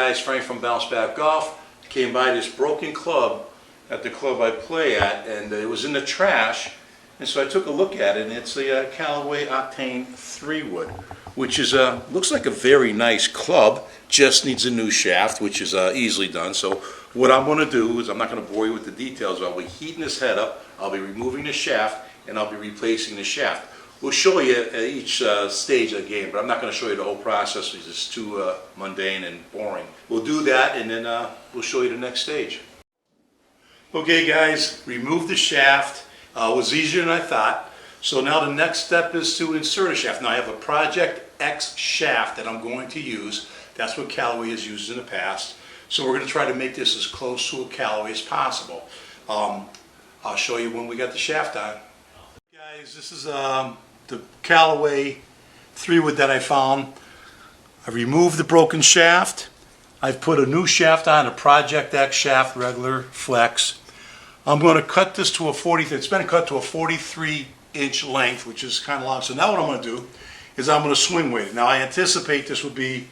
guys, Frank from Bounce Back Golf. Came by this broken club at the club I play at, and it was in the trash. And so I took a look at it, and it's a Callaway Octane 3-wood, which is looks like a very nice club. Just needs a new shaft, which is easily done. So what I'm going to do is, I'm not going to bore you with the details. I'll be heating this head up, I'll be removing the shaft, and I'll be replacing the shaft. We'll show you at each stage of the game, but I'm not going to show you the whole process because it's too mundane and boring. We'll do that, and then we'll show you the next stage. Okay guys, remove the shaft. It was easier than I thought. So now the next step is to insert a shaft. Now I have a Project X shaft that I'm going to use. That's what Callaway has used in the past. So we're going to try to make this as close to a Callaway as possible. I'll show you when we got the shaft on. Guys, this is the Callaway 3-wood that I found. I removed the broken shaft. I've put a new shaft on, a Project X shaft, regular flex. I'm going to cut this to a 40. It's been cut to a 43-inch length, which is kind of long. So now what I'm going to do is I'm going to swing weight it. Now I anticipate this would be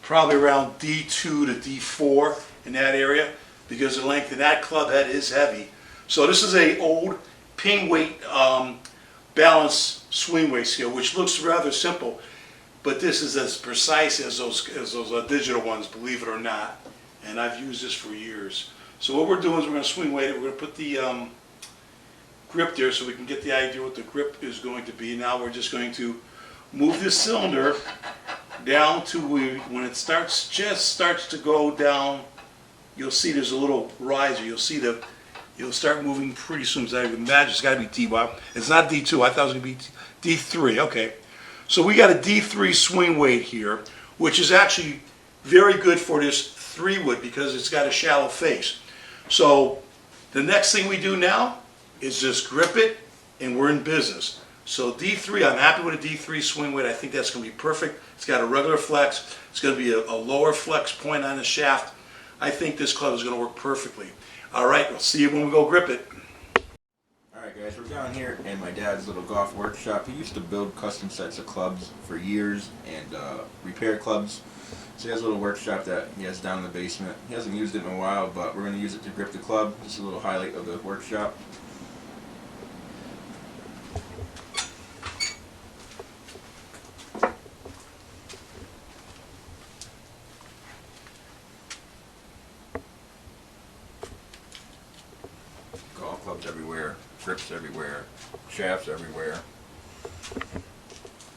probably around D2 to D4 in that area, because the length of that club head is heavy. So this is a old ping weight balance swing weight scale, which looks rather simple, but this is as precise as those digital ones, believe it or not. And I've used this for years. So what we're doing is we're going to swing weight it. We're going to put the grip there so we can get the idea what the grip is going to be. Now we're just going to move this cylinder down to when it starts to go down. You'll see there's a little riser. You'll start moving pretty soon. I imagine it's got to be D1. It's not D2. I thought it was going to be D3. Okay. So we got a D3 swing weight here, which is actually very good for this 3-wood because it's got a shallow face. So the next thing we do now is just grip it, and we're in business. So D3, I'm happy with a D3 swing weight. I think that's going to be perfect. It's got a regular flex. It's going to be a lower flex point on the shaft. I think this club is going to work perfectly. All right, we'll see you when we go grip it. Alright guys, we're down here in my dad's little golf workshop. He used to build custom sets of clubs for years and repair clubs. So he has a little workshop that he has down in the basement. He hasn't used it in a while, but we're going to use it to grip the club. Just a little highlight of the workshop. Golf clubs everywhere, grips everywhere, shafts everywhere.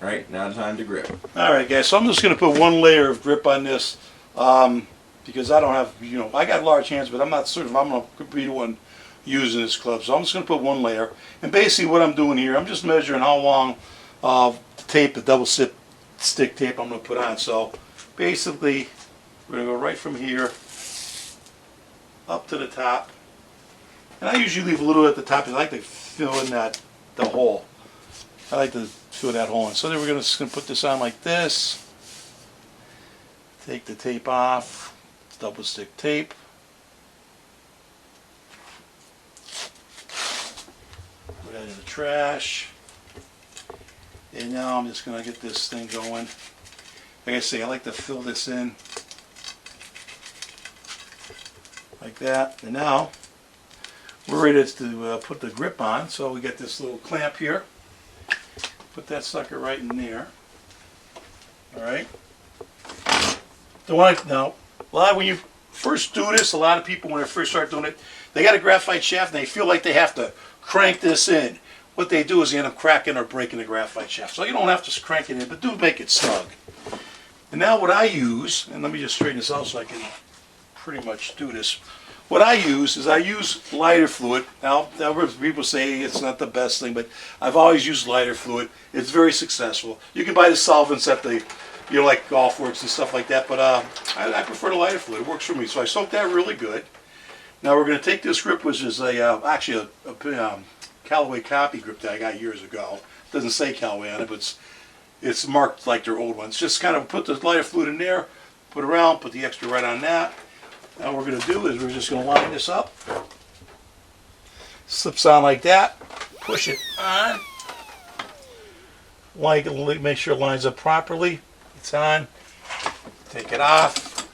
Right, now time to grip. Alright guys, so I'm just going to put one layer of grip on this because I don't have, I got large hands, but I'm not certain if I'm going to be the one using this club. So I'm just going to put one layer. And basically what I'm doing here, I'm just measuring how long the tape, the double stick tape I'm going to put on. So basically we're going to go right from here up to the top. And I usually leave a little at the top because I like to fill in the hole. I like to fill that hole in. So then we're just going to put this on like this. Take the tape off. It's double stick tape. Put that in the trash. And now I'm just going to get this thing going. Like I say, I like to fill this in like that. And now we're ready to put the grip on. So we got this little clamp here. Put that sucker right in there. All right. Now, when you first do this, a lot of people when they first start doing it, they got a graphite shaft and they feel like they have to crank this in. What they do is they end up cracking or breaking the graphite shaft. So you don't have to crank it in, but do make it snug. And now what I use, and let me just straighten this out so I can pretty much do this. What I use is I use lighter fluid. Now people say it's not the best thing, but I've always used lighter fluid. It's very successful. You can buy the solvents at the, like Golf Works and stuff like that, but I prefer the lighter fluid. It works for me. So I soak that really good. Now we're going to take this grip, which is actually a Callaway copy grip that I got years ago. It doesn't say Callaway on it, but it's marked like their old ones. Just kind of put the lighter fluid in there, put around, put the extra right on that. Now what we're going to do is we're just going to line this up. Slips on like that. Push it on. Make sure it lines up properly. It's on. Take it off.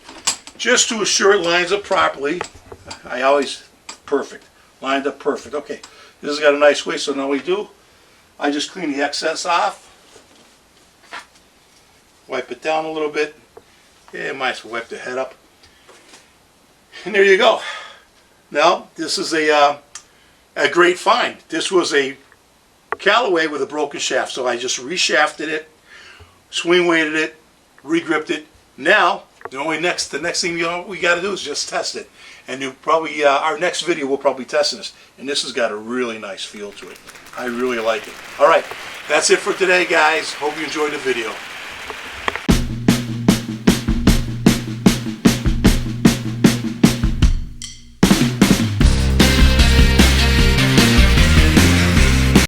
just to assure it lines up properly. I always, perfect, lined up perfect. Okay, this has got a nice way, so now we do, I just clean the excess off, wipe it down a little bit. Yeah, might as well wipe the head up. And there you go. Now, this is a great find. This was a Callaway with a broken shaft, so I just reshafted it, swing weighted it, regripped it. Now, the next thing we got to do is just test it. And you probably our next video will probably test this. And this has got a really nice feel to it. I really like it. All right, that's it for today, guys. Hope you enjoyed the video.